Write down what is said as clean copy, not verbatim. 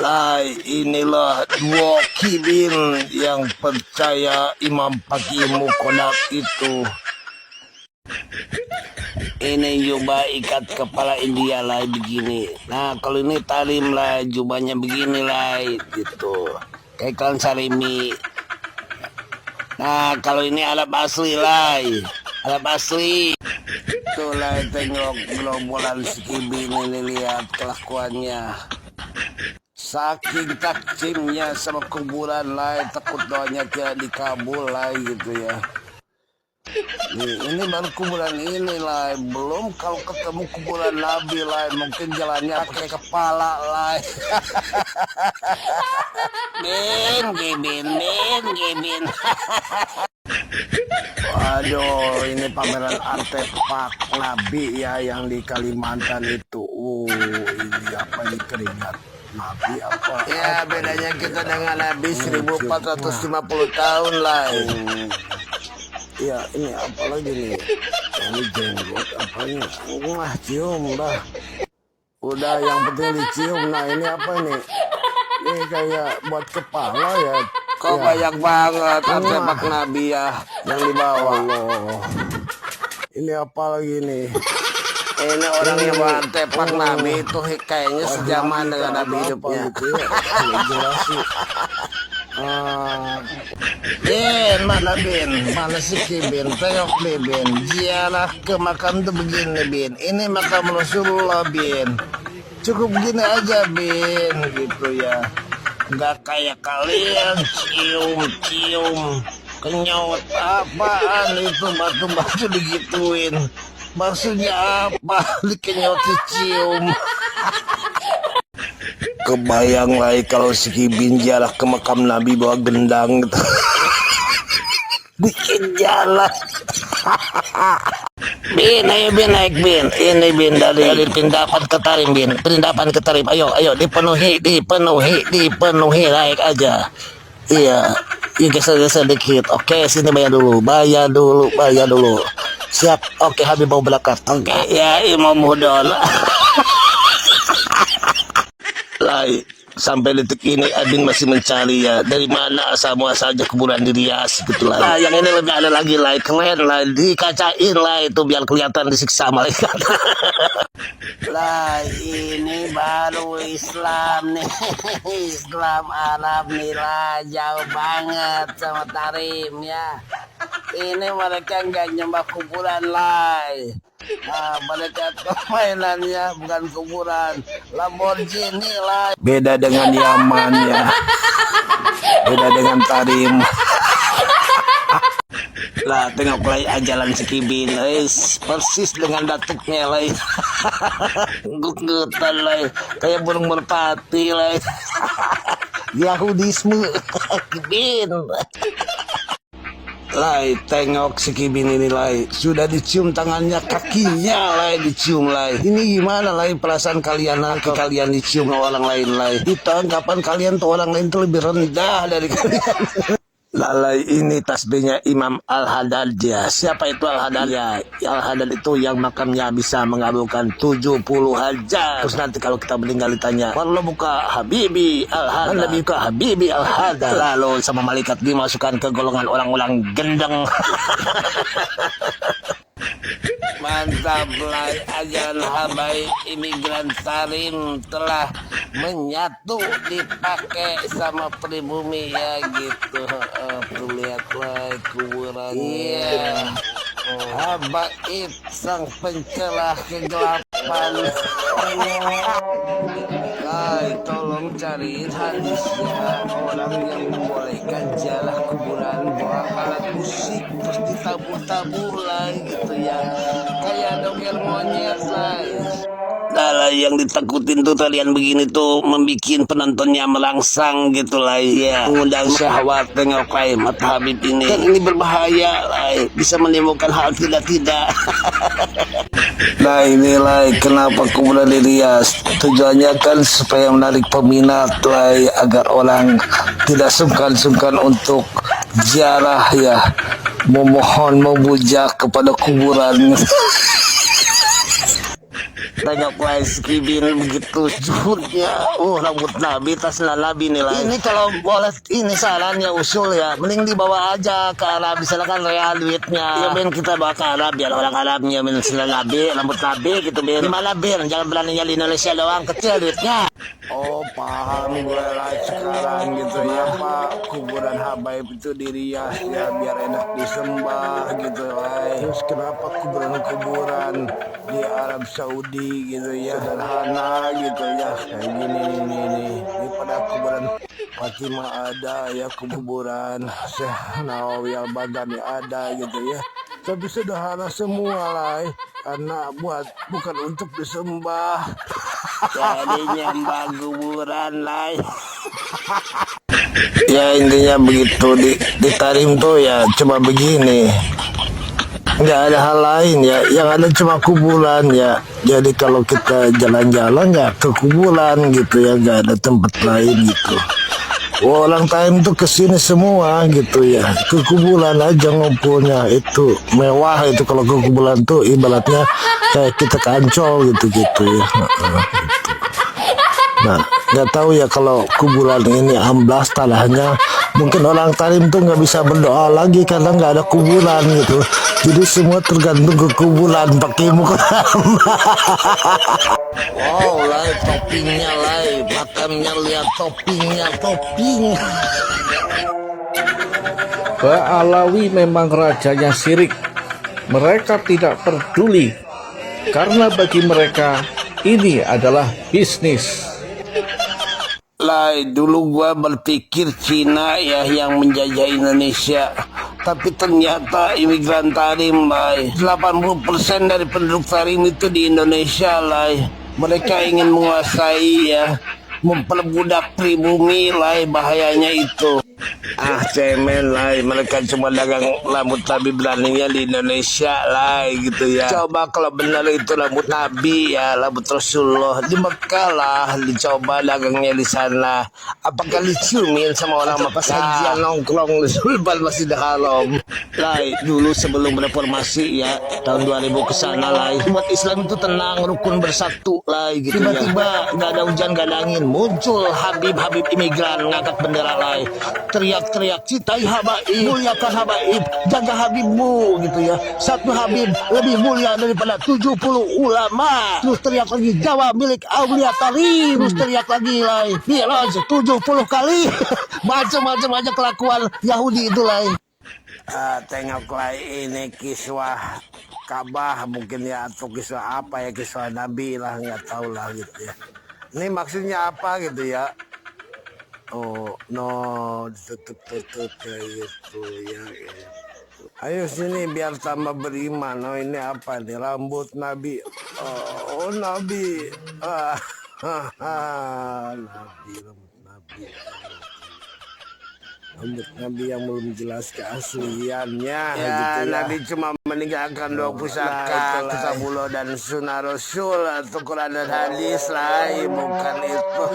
Lah inilah dua kibin yang percaya Imam Pakimu Kodak itu. Ini jubah ikat kepala India lah begini. Nah kalau ini talim lah jubahnya begini lah gitu. Kayak kawan Sarimi. Nah kalau ini alat asli lah. Alat asli. Itulah tengok gerombolan Skibin ini, lihat kelakuannya. Saking takcimnya sama kuburan lah, takut doanya tidak dikabul lah gitu ya. Ini baru kuburan ini lah, belum kalau ketemu kuburan Nabi lah, mungkin jalannya pakai kepala lah. Bin. Waduh, ini pameran artefak Nabi ya yang di Kalimantan itu. Ini apa nih, keringat Nabi apa? Ya bedanya kita dengan Nabi 1450 tahun lah. Ya ini apa lagi nih? Ini jenggot apanya? Wah cium dah. Udah yang penting dicium. Nah ini apa nih? Ini kayak buat kepala ya. Kok ya, banyak banget artefak Nabi ya yang dibawa. Allah. Ini apa lagi nih? Ini orang yang bawa artefak Nabi itu kayaknya sejaman dengan Nabi hidupnya. Gitu ya? Jelas sih. Bin, mana Bin? Mana si Bin? Tengok nih Bin. Ziarah ke makam tuh begini Bin. Ini makam Rasulullah Bin. Cukup begini aja Bin, gitu ya. Gak kayak kalian cium-cium kenyot apaan itu batu-batu digituin. Maksudnya apa? Dikenyot cium. Kebayang lah kalau si Kibin jarak ke makam Nabi bawa gendang gitu. Bikin jalan. Bin, ayo Bin, naik Bin. Ini Bin dari pindapan ke tarim Bin. Pindapan ke tarim. Ayo dipenuhi naik aja. Iya, geser dikit. Oke, sini bayar dulu. Siap. Oke, Habib mau berangkat. Oke, ya Imam Hudol. Lai, sampai detik ini Adin masih mencari ya dari mana asal muasalnya kuburan di Rias gitu lah. Nah, yang ini lebih ada lagi lah, keren lah, dikacain lah itu biar kelihatan disiksa malaikat. Lah ini baru Islam nih, Islam Arab nih lah, jauh banget sama Tarim ya. Ini mereka nggak nyembah kuburan lah. Nah, mereka mainannya bukan kuburan, Lamborghini lah. Beda dengan Yaman ya. Beda dengan Tarim. Lah tengok lah jalan si Kibin, persis dengan datuknya lah. Gut-gutan lah, kayak burung merpati lah. Yahudisme Kibin. Lai, tengok si Kibin ini Lai, sudah dicium tangannya, kakinya Lai, dicium Lai. Ini gimana Lai perasaan kalian kalian dicium orang lain Lai? Itu anggapan kalian tuh orang lain tuh lebih rendah dari kalian. Lalai ini tasbihnya Imam Al-Haddad ya. Siapa itu Al-Haddad ya? Al-Haddad itu yang makamnya bisa mengabulkan 70 hajat. Terus nanti kalau kita meninggal ditanya, "Wallah buka Habibi Al-Haddad." Nabi buka Habibi Al-Haddad. Lalu sama malaikat dimasukkan ke golongan orang-orang gendeng. Mantap lah, ajaran habaib imigran Tarim telah menyatu dipakai sama pribumi ya gitu. Tuh lihatlah kuburannya. Habaib sang pencelah kegelapan. Tolong cariin hadisnya orang yang membolehkan jalan kuburan bawa alat musik terus ditabur-tabur lah gitu ya, kayak dongeng monyet lah. Nah, yang ditakutin tuh kalian begini tuh membikin penontonnya merangsang gitu lah ya, mengundang syahwat. Tengok lah mata Habib ini kan ini berbahaya lah, bisa menimbulkan hal tidak. Nah inilah kenapa kuburan di Rias, tujuannya kan supaya menarik peminat lah, agar orang tidak sungkan-sungkan untuk ziarah ya, memohon membujak kepada kuburan. tengok lah skibin begitu zuhudnya. Rambut Nabi, tas Nabi nilai. Ini kalau boleh ini sarannya usul ya, mending dibawa aja ke Arab, misalkan real duitnya. Ya Ben, kita bawa ke Arab biar orang Arabnya min Nabi, rambut Nabi gitu Ben. Gimana Ben? Jangan beraninya di Indonesia doang, kecil duitnya. Oh paham gue lah sekarang gitu ya Pak. Kuburan habaib itu dirias ya biar enak disembah gitu lah. Terus kenapa kuburan di Arab Saudi gitu ya sederhana gitu ya kayak gini nih daripada kuburan Fatimah ada ya, kuburan Syekh Nawawi Al-Baghdadi ada gitu ya, tapi sederhana semua lah karena bukan untuk disembah. Jadi nyembah kuburan lah. Ya intinya begitu di Tarim tuh ya cuma begini, nggak ada hal lain ya, yang ada cuma kuburan ya. Jadi kalau kita jalan-jalan ya ke kuburan gitu ya, nggak ada tempat lain gitu. Orang Tarim tuh kesini semua gitu ya, ke kuburan aja ngumpulnya, itu mewah itu. Kalau ke kuburan tuh ibaratnya kayak kita kancol gitu ya. Nah, nggak tahu ya kalau kuburan ini amblas tanahnya, mungkin orang Tarim tuh nggak bisa berdoa lagi karena nggak ada kuburan gitu. Jadi semua tergantung ke kuburan pakai muka. Wow, lai toppingnya lai, makamnya lihat topping. Alawi memang rajanya syirik. Mereka tidak peduli karena bagi mereka ini adalah bisnis. Lai, dulu gua berpikir Cina ya yang menjajah Indonesia, tapi ternyata imigran Tarim lai. 80% dari penduduk Tarim itu di Indonesia lai. Mereka ingin menguasai ya, memperbudak pribumi lai, bahayanya itu. Cemen lah, mereka cuma dagang rambut Nabi, beraninya di Indonesia lah gitu ya. Coba kalau benar itu rambut Nabi ya, rambut Rasulullah di Mekah lah, dicoba dagangnya di sana. Apakah diciumin sama orang Mekah? Sajian nongkrong di Sulban Masjidil Haram. Lah dulu sebelum reformasi ya, tahun 2000 ke sana lah, umat Islam itu tenang, rukun, bersatu lah gitu. Tiba-tiba nggak ada hujan, nggak ada angin, muncul Habib imigran ngangkat bendera lah, teriak-teriak, cintai habaib, muliakan habaib, jaga habibmu gitu ya. Satu habib lebih mulia daripada 70 ulama. Terus teriak lagi, Jawa milik Aulia Tarim. Terus teriak lagi lah, Miraj 70 kali. Macam-macam aja kelakuan Yahudi itu lah. Tengoklah ini kiswah Ka'bah mungkin ya, atau kiswah apa ya, kiswah Nabi lah, nggak tahu lah gitu ya. Ini maksudnya apa gitu ya. Oh no, tutup kayak gitu ya. Ayo sini biar tambah beriman. Oh ini apa nih, rambut Nabi. Oh Nabi. Nabi, rambut Nabi yang belum jelas keasliannya ya, gitu ya. Nabi cuma meninggalkan 2 pusaka, Kitabullah dan Sunnah Rasul atau Quran dan hadis lah, bukan itu.